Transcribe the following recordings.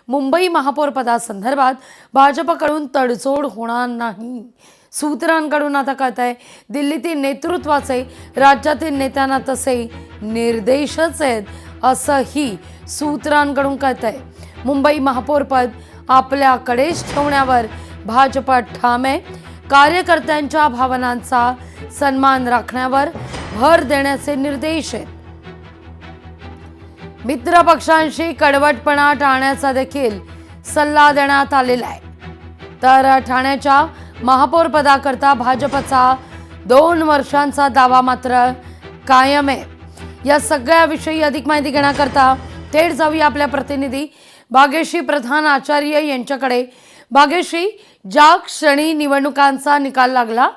मुंबई महापौर पदासंदर्भात भाजपकडून तडजोड होणार नाही। सूत्रांकडून आता कळतंय दिल्लीतील नेतृत्वाचे राज्यातील नेत्यांना तसे निर्देशच आहेत, असंही सूत्रांकडून कळतंय। मुंबई महापौर पद आपल्याकडेच ठेवण्यावर भाजप ठाम आहे। कार्यकर्त्यांच्या भावनांचा सन्मान राखण्यावर भर देण्याचे निर्देश आहेत। मित्र पक्षांशी कडवटपणा टाळण्याचा देखील सल्ला देण्यात आलेला आहे। तर ठाण्याच्या महापौर पदाकरता भाजपचा 2 वर्षांचा दावा मात्र कायम आहे। या सगळ्याविषयी अधिक माहिती घेण्याकरता थेट जाऊया आपल्या प्रतिनिधी भाग्यश्री प्रधान आचार्य यांच्याकडे। भाग्यश्री, ज्या क्षणी निवडणुकांचा निकाल लागला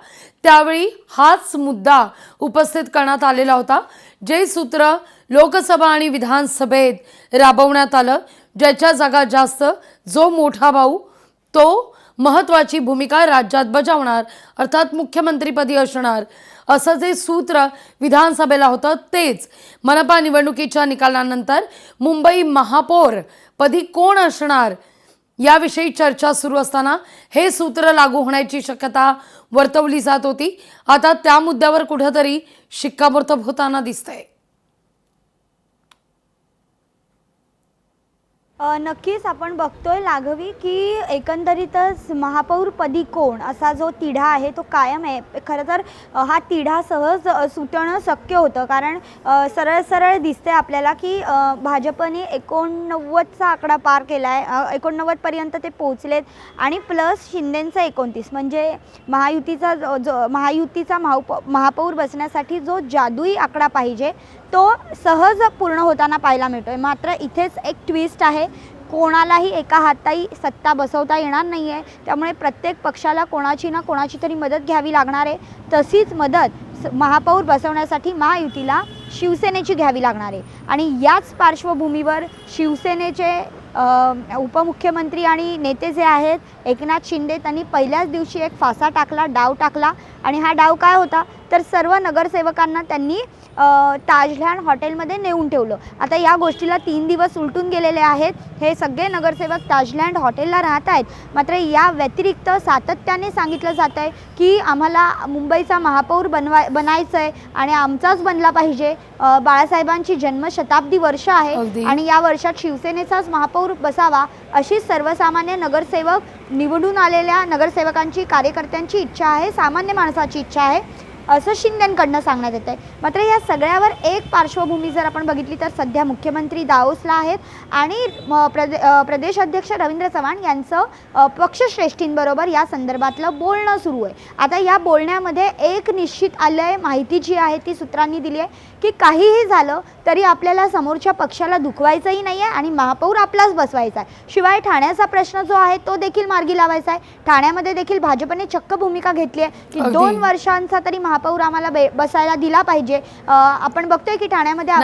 त्यावेळी हाच मुद्दा उपस्थित करण्यात आलेला होता। जे सूत्र लोकसभा आणि विधानसभेत राबवण्यात आलं, ज्याच्या जागा जास्त, जो मोठा भाऊ तो महत्त्वाची भूमिका राज्यात बजावणार, अर्थात मुख्यमंत्रीपदी असणार, असं जे सूत्र विधानसभेला होतं तेच मनपा निवडणुकीच्या निकालानंतर मुंबई महापौर पदी कोण असणार याविषयी चर्चा सुरू असताना हे सूत्र लागू होण्याची शक्यता वर्तवली जात होती। आता त्या मुद्द्यावर कुठेतरी शिक्कामोर्तब होताना दिसतंय। नक्कीच आपण बघतोय लाघवी की एकंदरीतच महापौरपदी कोण असा जो तिढा आहे तो कायम आहे। खरं तर हा तिढा सहज सुटणं शक्य होतं, कारण सरळ सरळ दिसते आपल्याला की भाजपने 89चा आकडा पार केला आहे। 89 पर्यंत ते पोहोचलेत आणि प्लस शिंदेंचा 29, म्हणजे महायुतीचा महापौर बसण्यासाठी जो जादुई आकडा पाहिजे तो सहज पूर्ण होताना पाहायला मिळतोय। मात्र इथेच एक ट्विस्ट आहे, कोणालाही एका हाताई सत्ता बसवता येणार नाही आहे। त्यामुळे प्रत्येक पक्षाला कोणाची ना कोणाची तरी मदत घ्यावी लागणार आहे। तशीच मदत महापौर बसवण्यासाठी महायुतीला शिवसेनेची घ्यावी लागणार आहे। आणि याच पार्श्वभूमीवर शिवसेनेचे उपमुख्यमंत्री आणि नेते जे आहेत एकनाथ शिंदे त्यांनी पहिल्याच दिवशी एक फासा टाकला, डाव टाकला। आणि हा डाव काय होता तर सर्व नगरसेवकांना त्यांनी ताजलँड हॉटेलमध्ये नेऊन ठेवलं। आता या गोष्टीला 3 दिवस उलटून गेलेले आहेत। हे सगळे नगरसेवक ताजलँड हॉटेलला राहत आहेत। मात्र या व्यतिरिक्त सातत्याने सांगितलं जात आहे की आम्हाला मुंबईचा महापौर बनायचं आहे आणि आमचाच बनला पाहिजे। बाळासाहेबांची जन्मशताब्दी वर्ष आहे आणि या वर्षात शिवसेनेचाच महापौर बसावा अशी सर्वसामान्य नगरसेवक निवडून आलेल्या नगरसेवकांची, कार्यकर्त्यांची इच्छा आहे, सामान्य माणसाची इच्छा आहे असं शिंदेंकडनं सांगण्यात येत आहे। मात्र या सगळ्यावर एक पार्श्वभूमी जर आपण बघितली तर सध्या मुख्यमंत्री दाओसला आहेत आणि प्रदेश अध्यक्ष रवींद्र चव्हाण यांचं पक्षश्रेष्ठींबरोबर या संदर्भातलं बोलणं सुरू आहे। आता या बोलण्यामध्ये एक निश्चित आलं आहे, माहिती जी आहे ती सूत्रांनी दिली आहे की काहीही झालं तरी आपल्याला समोरच्या पक्षाला दुखवायचंही नाही आहे आणि महापौर आपलाच बसवायचा आहे। शिवाय ठाण्याचा प्रश्न जो आहे तो देखील मार्गी लावायचा आहे। ठाण्यामध्ये देखील भाजपने चक्क भूमिका घेतली आहे की 2 वर्षांचा तरी महापौर आम्हाला बसायला दिला पाहिजे। आपण बघतोय की ठाण्यामध्ये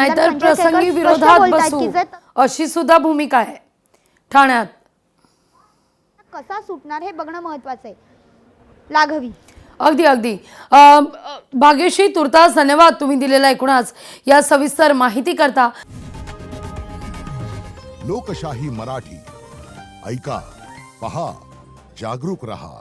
अशी सुद्धा भूमिका आहे। ठाण्यात कसा सुटणार हे बघणं महत्त्वाचं आहे लाघवी। अगदी भाग्यश्री, तुर्तास धन्यवाद तुम्ही दिलेला एकूणच या सविस्तर माहिती करता। लोकशाही मराठी ऐका, पहा, जागरूक रहा।